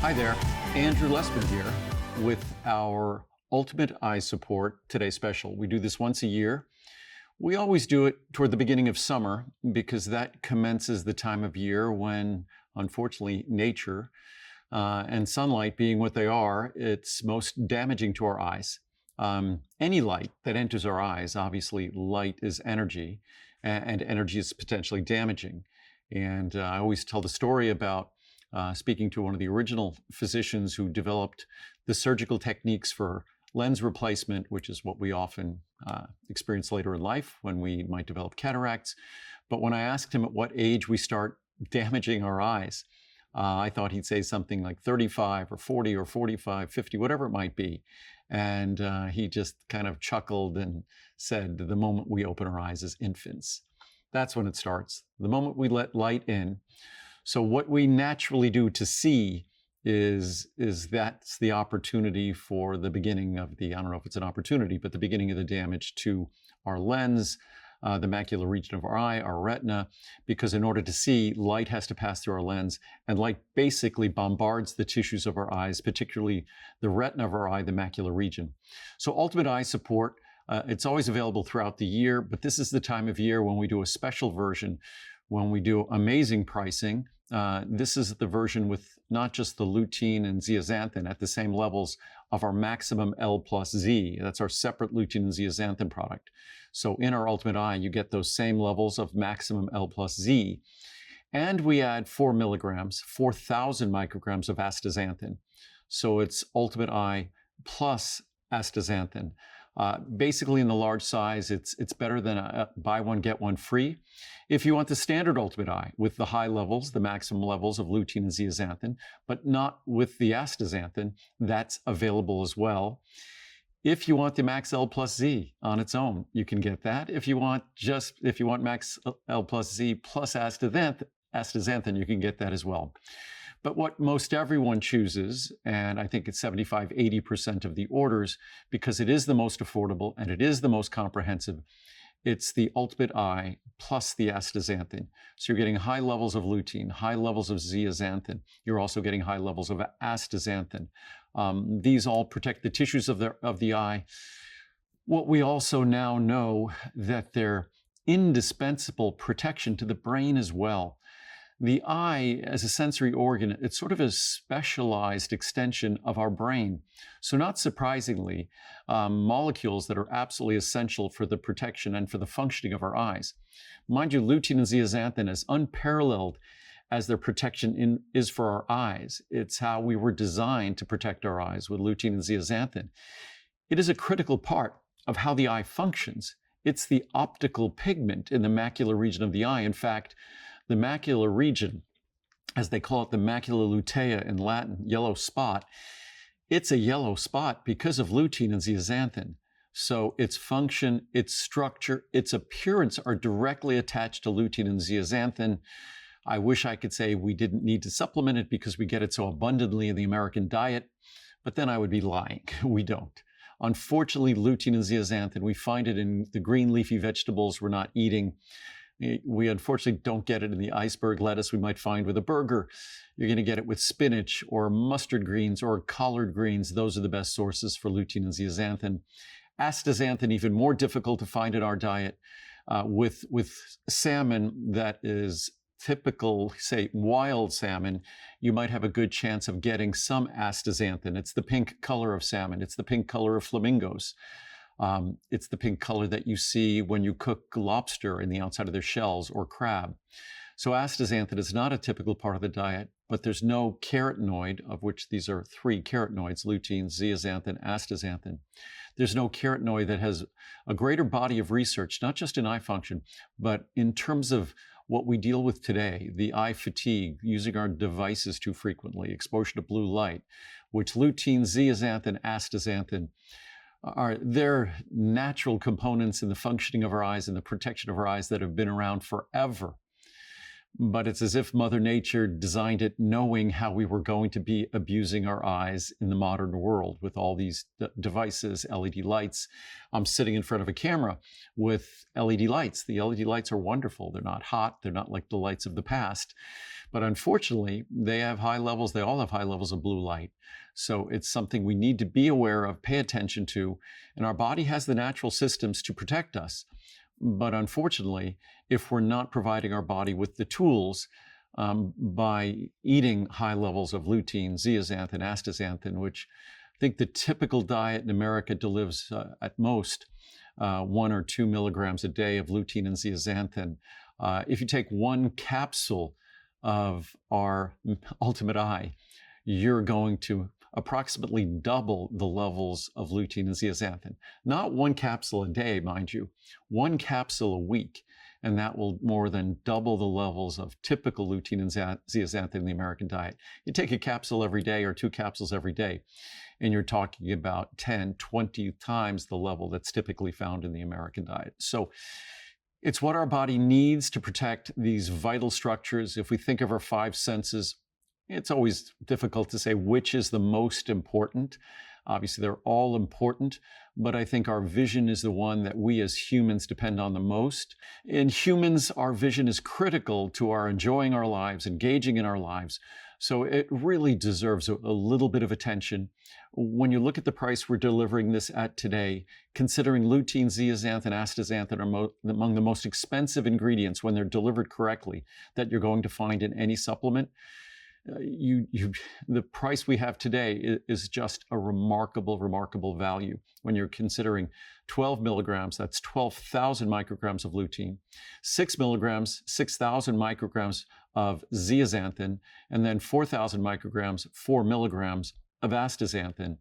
Hi there, Andrew Lessman here with our Ultimate Eye Support Today Special. We do this once a year. We always do it toward the beginning of summer because that commences the time of year when, unfortunately, nature and sunlight being what they are, it's most damaging to our eyes. Any light that enters our eyes, obviously light is energy, and energy is potentially damaging. And I always tell the story about speaking to one of the original physicians who developed the surgical techniques for lens replacement, which is what we often experience later in life when we might develop cataracts. But when I asked him at what age we start damaging our eyes, I thought he'd say something like 35 or 40 or 45, 50, whatever it might be. And he just kind of chuckled and said, the moment we open our eyes as infants. That's when it starts, the moment we let light in. So what we naturally do to see is that's the opportunity for the beginning of the, I don't know if it's an opportunity, but the beginning of the damage to our lens, the macular region of our eye, our retina, because in order to see, light has to pass through our lens, and light basically bombards the tissues of our eyes, particularly the retina of our eye, the macular region. So Ultimate Eye Support, it's always available throughout the year, but this is the time of year when we do a special version, when we do amazing pricing. This is the version with not just the lutein and zeaxanthin at the same levels of our maximum L plus Z. That's our separate lutein and zeaxanthin product. So in our Ultimate Eye, you get those same levels of maximum L plus Z. And we add 4 milligrams, 4,000 micrograms of astaxanthin. So it's Ultimate Eye plus astaxanthin. Basically, in the large size, it's better than a buy one, get one free. If you want the standard Ultimate Eye with the high levels, the maximum levels of lutein and zeaxanthin, but not with the astaxanthin, that's available as well. If you want the Max L plus Z on its own, you can get that. If you want Max L plus Z plus astaxanthin, you can get that as well. But what most everyone chooses, and I think it's 75, 80% of the orders, because it is the most affordable and it is the most comprehensive, it's the Ultimate Eye plus the astaxanthin. So you're getting high levels of lutein, high levels of zeaxanthin. You're also getting high levels of astaxanthin. These all protect the tissues of the eye. What we also now know that they're indispensable protection to the brain as well. The eye, as a sensory organ, it's sort of a specialized extension of our brain. So not surprisingly, molecules that are absolutely essential for the protection and for the functioning of our eyes. Mind you, lutein and zeaxanthin, as unparalleled as their protection is for our eyes, it's how we were designed to protect our eyes with lutein and zeaxanthin. It is a critical part of how the eye functions. It's the optical pigment in the macular region of the eye. In fact, the macular region, as they call it, the macula lutea in Latin, yellow spot, it's a yellow spot because of lutein and zeaxanthin. So its function, its structure, its appearance are directly attached to lutein and zeaxanthin. I wish I could say we didn't need to supplement it because we get it so abundantly in the American diet, but then I would be lying. We don't. Unfortunately, lutein and zeaxanthin, we find it in the green leafy vegetables we're not eating. We unfortunately don't get it in the iceberg lettuce we might find with a burger. You're going to get it with spinach or mustard greens or collard greens. Those are the best sources for lutein and zeaxanthin. Astaxanthin, even more difficult to find in our diet. With salmon that is typical, say, wild salmon, you might have a good chance of getting some astaxanthin. It's the pink color of salmon. It's the pink color of flamingos. It's the pink color that you see when you cook lobster in the outside of their shells or crab. So astaxanthin is not a typical part of the diet, but there's no carotenoid, of which these are 3 carotenoids, lutein, zeaxanthin, astaxanthin. There's no carotenoid that has a greater body of research, not just in eye function, but in terms of what we deal with today, the eye fatigue, using our devices too frequently, exposure to blue light, which lutein, zeaxanthin, astaxanthin, they're natural components in the functioning of our eyes and the protection of our eyes that have been around forever. but it's as if Mother Nature designed it knowing how we were going to be abusing our eyes in the modern world with all these devices, LED lights. I'm sitting in front of a camera with LED lights. The LED lights are wonderful. They're not hot. They're not like the lights of the past. But unfortunately, they have high levels. They all have high levels of blue light. So it's something we need to be aware of, pay attention to, and our body has the natural systems to protect us. But unfortunately, if we're not providing our body with the tools by eating high levels of lutein, zeaxanthin, astaxanthin, which I think the typical diet in America delivers at most 1 or 2 milligrams a day of lutein and zeaxanthin. If you take one capsule of our Ultimate Eye, you're going to approximately double the levels of lutein and zeaxanthin. Not one capsule a day, mind you, one capsule a week, and that will more than double the levels of typical lutein and zeaxanthin in the American diet. You take a capsule every day or 2 capsules every day, and you're talking about 10, 20 times the level that's typically found in the American diet. So it's what our body needs to protect these vital structures. If we think of our 5 senses, it's always difficult to say which is the most important. Obviously, they're all important, but I think our vision is the one that we as humans depend on the most. In humans, our vision is critical to our enjoying our lives, engaging in our lives. So it really deserves a little bit of attention. When you look at the price we're delivering this at today, considering lutein, zeaxanthin, astaxanthin are among the most expensive ingredients when they're delivered correctly that you're going to find in any supplement, the price we have today is just a remarkable value. When you're considering 12 milligrams, that's 12,000 micrograms of lutein, 6 milligrams, 6,000 micrograms of zeaxanthin, and then 4,000 micrograms, 4 milligrams of astaxanthin.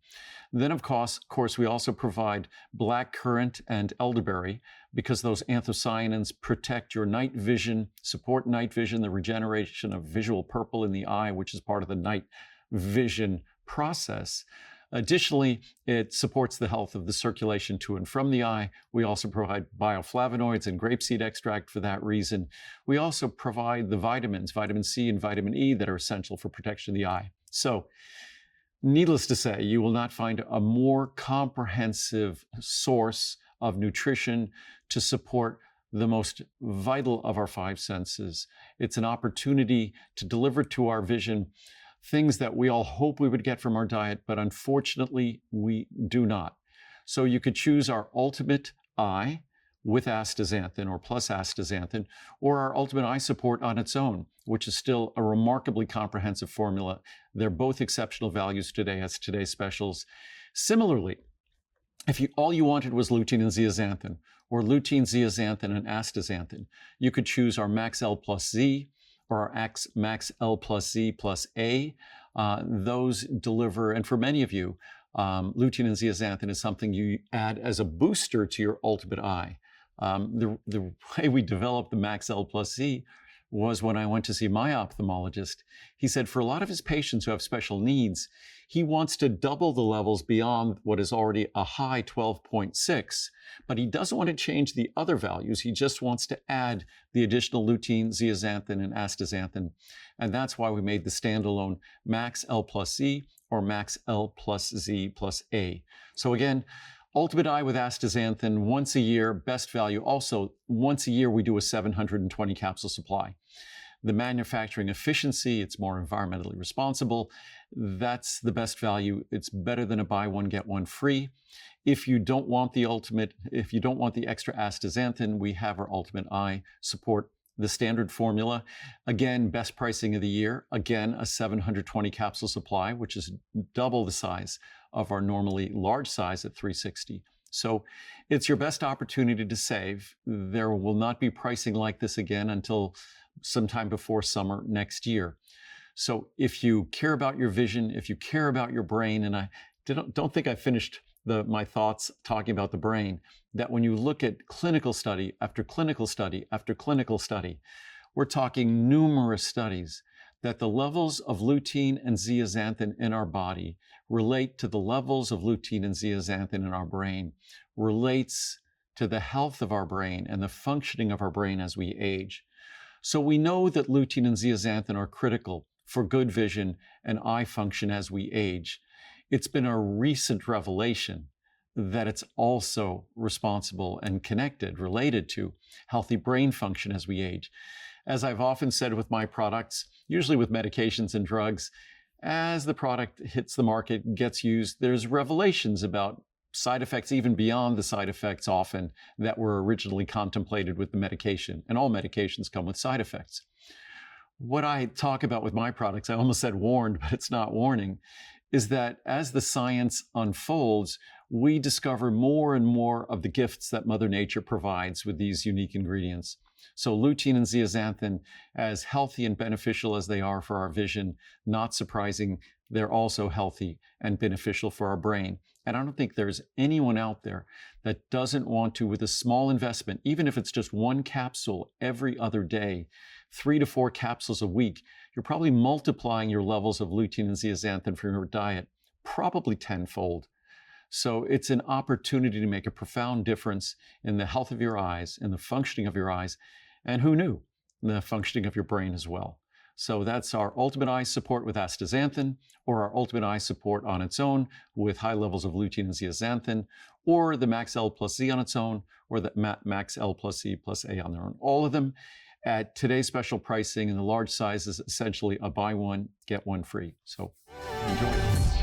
Then, of course, we also provide blackcurrant and elderberry because those anthocyanins protect your night vision, support night vision, the regeneration of visual purple in the eye, which is part of the night vision process. Additionally, it supports the health of the circulation to and from the eye. We also provide bioflavonoids and grapeseed extract for that reason. We also provide the vitamins, vitamin C and vitamin E, that are essential for protection of the eye. So, needless to say, you will not find a more comprehensive source of nutrition to support the most vital of our 5 senses. It's an opportunity to deliver to our vision things that we all hope we would get from our diet, but unfortunately we do not. So you could choose our Ultimate Eye with astaxanthin or plus astaxanthin, or our Ultimate Eye Support on its own, which is still a remarkably comprehensive formula. They're both exceptional values today as today's specials. Similarly, if all you wanted was lutein and zeaxanthin, or lutein, zeaxanthin, and astaxanthin, you could choose our Max L plus Z or our Max L plus Z plus A. Those deliver, and for many of you, lutein and zeaxanthin is something you add as a booster to your Ultimate Eye. The way we developed the Max L plus Z was when I went to see my ophthalmologist. He said for a lot of his patients who have special needs, he wants to double the levels beyond what is already a high 12.6, but he doesn't want to change the other values. He just wants to add the additional lutein, zeaxanthin, and astaxanthin. And that's why we made the standalone Max L plus Z or Max L plus Z plus A. So again, Ultimate Eye with astaxanthin once a year, best value. Also, once a year, we do a 720 capsule supply. The manufacturing efficiency, it's more environmentally responsible. That's the best value. It's better than a buy one, get one free. If you don't want the if you don't want the extra astaxanthin, we have our Ultimate Eye Support, the standard formula. Again, best pricing of the year. Again, a 720 capsule supply, which is double the size of our normally large size at 360. So it's your best opportunity to save. There will not be pricing like this again until sometime before summer next year. So if you care about your vision, if you care about your brain, and I don't think I finished my thoughts talking about the brain, that when you look at clinical study after clinical study after clinical study, we're talking numerous studies that the levels of lutein and zeaxanthin in our body relate to the levels of lutein and zeaxanthin in our brain, relates to the health of our brain and the functioning of our brain as we age. So we know that lutein and zeaxanthin are critical for good vision and eye function as we age. It's been a recent revelation that it's also responsible and connected, related to healthy brain function as we age. As I've often said with my products, usually with medications and drugs, as the product hits the market, gets used, there's revelations about side effects, even beyond the side effects often that were originally contemplated with the medication. And all medications come with side effects. What I talk about with my products, I almost said warned, but it's not warning, is that as the science unfolds, we discover more and more of the gifts that Mother Nature provides with these unique ingredients. So lutein and zeaxanthin, as healthy and beneficial as they are for our vision, not surprising, they're also healthy and beneficial for our brain. And I don't think there's anyone out there that doesn't want to, with a small investment, even if it's just one capsule every other day, 3 to 4 capsules a week, you're probably multiplying your levels of lutein and zeaxanthin from your diet, probably tenfold. So it's an opportunity to make a profound difference in the health of your eyes, in the functioning of your eyes, and who knew, the functioning of your brain as well. So that's our Ultimate Eye Support with astaxanthin, or our Ultimate Eye Support on its own with high levels of lutein and zeaxanthin, or the Max L plus Z on its own, or the Max L plus Z plus A on their own. All of them at today's special pricing, and the large size is essentially a buy one, get one free. So enjoy.